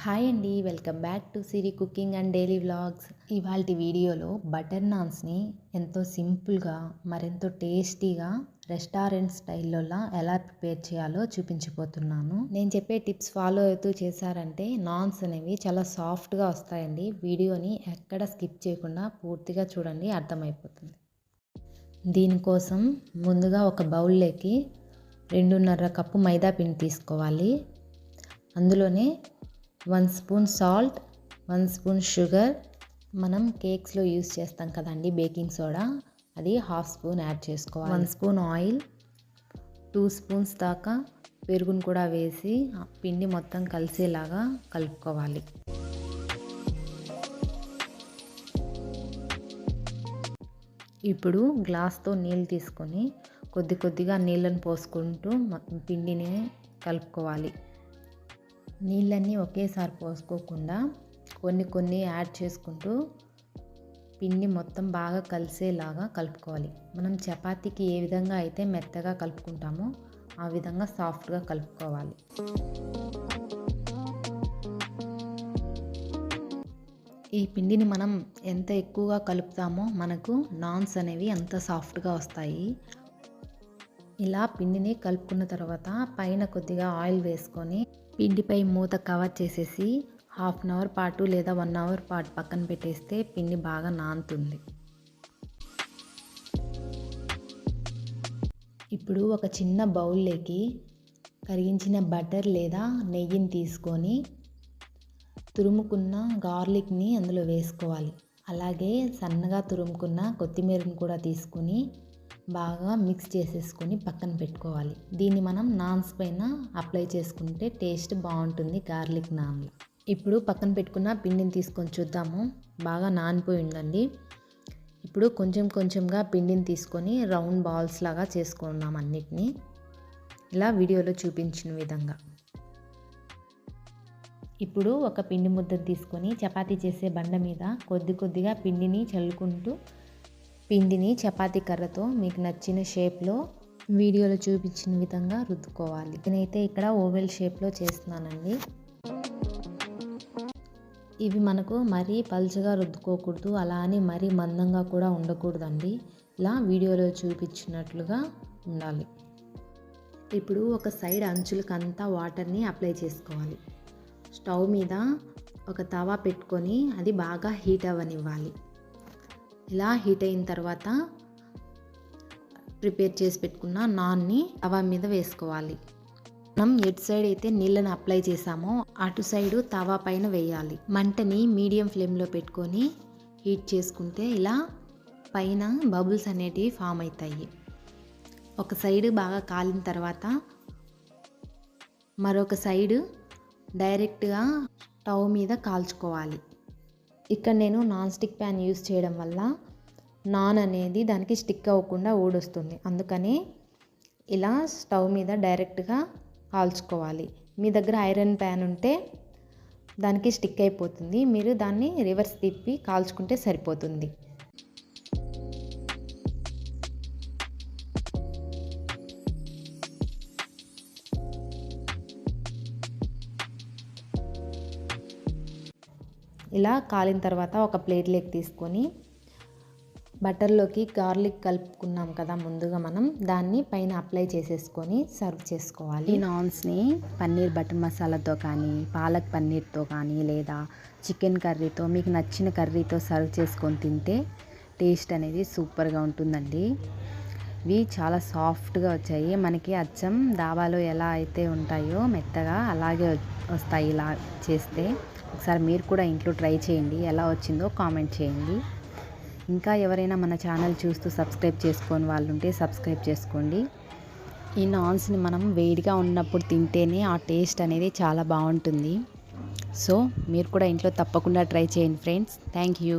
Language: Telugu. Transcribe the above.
హాయ్ అండి, welcome back to Siri cooking and daily vlogs. ఇవాల్టి వీడియోలో బటర్ నాన్స్ని ఎంతో సింపుల్గా మరెంతో టేస్టీగా రెస్టారెంట్ స్టైల్లో ఎలా ప్రిపేర్ చేయాలో చూపించబోతున్నాను. నేను చెప్పే టిప్స్ ఫాలో అవుతూ చేశారంటే నాన్స్ అనేవి చాలా సాఫ్ట్గా వస్తాయండి. వీడియోని ఎక్కడ స్కిప్ చేయకుండా పూర్తిగా చూడండి, అర్థమైపోతుంది. దీనికోసం ముందుగా ఒక బౌల్లోకి 2.5 కప్పు మైదా పిండి తీసుకోవాలి. అందులోనే 1 స్పూన్ సాల్ట్, 1 స్పూన్ షుగర్, మనం కేక్స్లో యూస్ చేస్తాం కదండి బేకింగ్ సోడా, అది 1/2 స్పూన్ యాడ్ చేసుకోవాలి. 1 స్పూన్ ఆయిల్, 2 స్పూన్స్ దాకా పెరుగును కూడా వేసి పిండి మొత్తం కలిసేలాగా కలుపుకోవాలి. ఇప్పుడు గ్లాస్తో నీళ్ళు తీసుకొని కొద్దిగా నీళ్ళను పోసుకుంటూ పిండిని కలుపుకోవాలి. నీళ్ళన్నీ ఒకేసారి పోసుకోకుండా కొన్ని యాడ్ చేసుకుంటూ పిండి మొత్తం బాగా కలిసేలాగా కలుపుకోవాలి. మనం చపాతీకి ఏ విధంగా అయితే మెత్తగా కలుపుకుంటామో ఆ విధంగా సాఫ్ట్గా కలుపుకోవాలి. ఈ పిండిని మనం ఎంత ఎక్కువగా కలుపుతామో మనకు నాన్స్ అనేవి అంత సాఫ్ట్గా వస్తాయి. ఇలా పిండిని కలుపుకున్న తర్వాత పైన కొద్దిగా ఆయిల్ వేసుకొని పిండిపై మూత కవర్ చేసేసి 1/2 అవర్ పాటు లేదా 1 అవర్ పాటు పక్కన పెట్టేస్తే పిండి బాగా నానుతుంది. ఇప్పుడు ఒక చిన్న బౌల్లోకి కరిగించిన బటర్ లేదా నెయ్యిని తీసుకొని తురుముకున్న గార్లిక్ని అందులో వేసుకోవాలి. అలాగే సన్నగా తురుముకున్న కొత్తిమీరని కూడా తీసుకొని బాగా మిక్స్ చేసేసుకొని పక్కన పెట్టుకోవాలి. దీన్ని మనం నాన్స్ పైన అప్లై చేసుకుంటే టేస్ట్ బాగుంటుంది, గార్లిక్ నాన్లు. ఇప్పుడు పక్కన పెట్టుకున్న పిండిని తీసుకొని చూద్దాము. బాగా నానిపోయి ఉందండి. ఇప్పుడు కొంచెంగా పిండిని తీసుకొని రౌండ్ బాల్స్ లాగా చేసుకుందాం అన్నిటినీ, ఇలా వీడియోలో చూపించిన విధంగా. ఇప్పుడు ఒక పిండి ముద్ద తీసుకొని చపాతీ చేసే బండ మీద కొద్దిగా పిండిని చల్లుకుంటూ పిండిని చపాతీ కర్రతో మీకు నచ్చిన షేప్లో వీడియోలో చూపించిన విధంగా రుద్దుకోవాలి. నేనైతే ఇక్కడ ఓవెల్ షేప్లో చేస్తున్నానండి. ఇవి మనకు మరీ పల్చగా రుద్దుకోకూడదు, అలా అని మరీ మందంగా కూడా ఉండకూడదండి. ఇలా వీడియోలో చూపించినట్లుగా ఉండాలి. ఇప్పుడు ఒక సైడ్ అంచులకంతా వాటర్ని అప్లై చేసుకోవాలి. స్టవ్ మీద ఒక తవా పెట్టుకొని అది బాగా హీట్ అవ్వనివ్వాలి. ఇలా హీట్ అయిన తర్వాత ప్రిపేర్ చేసి పెట్టుకున్న నాన్ని తవా మీద వేసుకోవాలి. మనం ఎటు సైడ్ అయితే నీళ్ళని అప్లై చేసామో అటు సైడు తవా పైన వేయాలి. మంటని మీడియం ఫ్లేమ్లో పెట్టుకొని హీట్ చేసుకుంటే ఇలా పైన బబుల్స్ అనేటివి ఫామ్ అవుతాయి. ఒక సైడు బాగా కాలిన తర్వాత మరొక సైడు డైరెక్ట్గా స్టవ్ మీద కాల్చుకోవాలి. ఇక్కడ నేను నాన్ స్టిక్ ప్యాన్ యూస్ చేయడం వల్ల నాన్ అనేది దానికి స్టిక్ అవ్వకుండా ఊడొస్తుంది. అందుకని ఇలా స్టవ్ మీద డైరెక్ట్గా కాల్చుకోవాలి. మీ దగ్గర ఐరన్ ప్యాన్ ఉంటే దానికి స్టిక్ అయిపోతుంది, మీరు దాన్ని రివర్స్ తిప్పి కాల్చుకుంటే సరిపోతుంది. ఇలా కాలిన తర్వాత ఒక ప్లేట్లోకి తీసుకొని బటర్లోకి గార్లిక్ కలుపుకున్నాం కదా ముందుగా, మనం దాన్ని పైన అప్లై చేసేసుకొని సర్వ్ చేసుకోవాలి. ఈ నాన్స్ని పన్నీర్ బటర్ మసాలాతో కానీ, పాలక్ పన్నీర్తో కానీ, లేదా చికెన్ కర్రీతో, మీకు నచ్చిన కర్రీతో సర్వ్ చేసుకొని తింటే టేస్ట్ అనేది సూపర్గా ఉంటుందండి. ఇవి చాలా సాఫ్ట్గా వచ్చాయి. మనకి అచ్చం దాబాలో ఎలా అయితే ఉంటాయో మెత్తగా అలాగే వస్తాయి ఇలా చేస్తే. ఒకసారి మీరు కూడా ఇంట్లో ట్రై చేయండి, ఎలా వచ్చిందో కామెంట్ చేయండి. ఇంకా ఎవరైనా మన ఛానల్ చూస్తూ సబ్స్క్రైబ్ చేసుకొని వాళ్ళు ఉంటే సబ్స్క్రైబ్ చేసుకోండి. ఈ నాన్స్ని మనం వేడిగా ఉన్నప్పుడు తింటేనే ఆ టేస్ట్ అనేది చాలా బాగుంటుంది. సో మీరు కూడా ఇంట్లో తప్పకుండా ట్రై చేయండి ఫ్రెండ్స్. Thank you.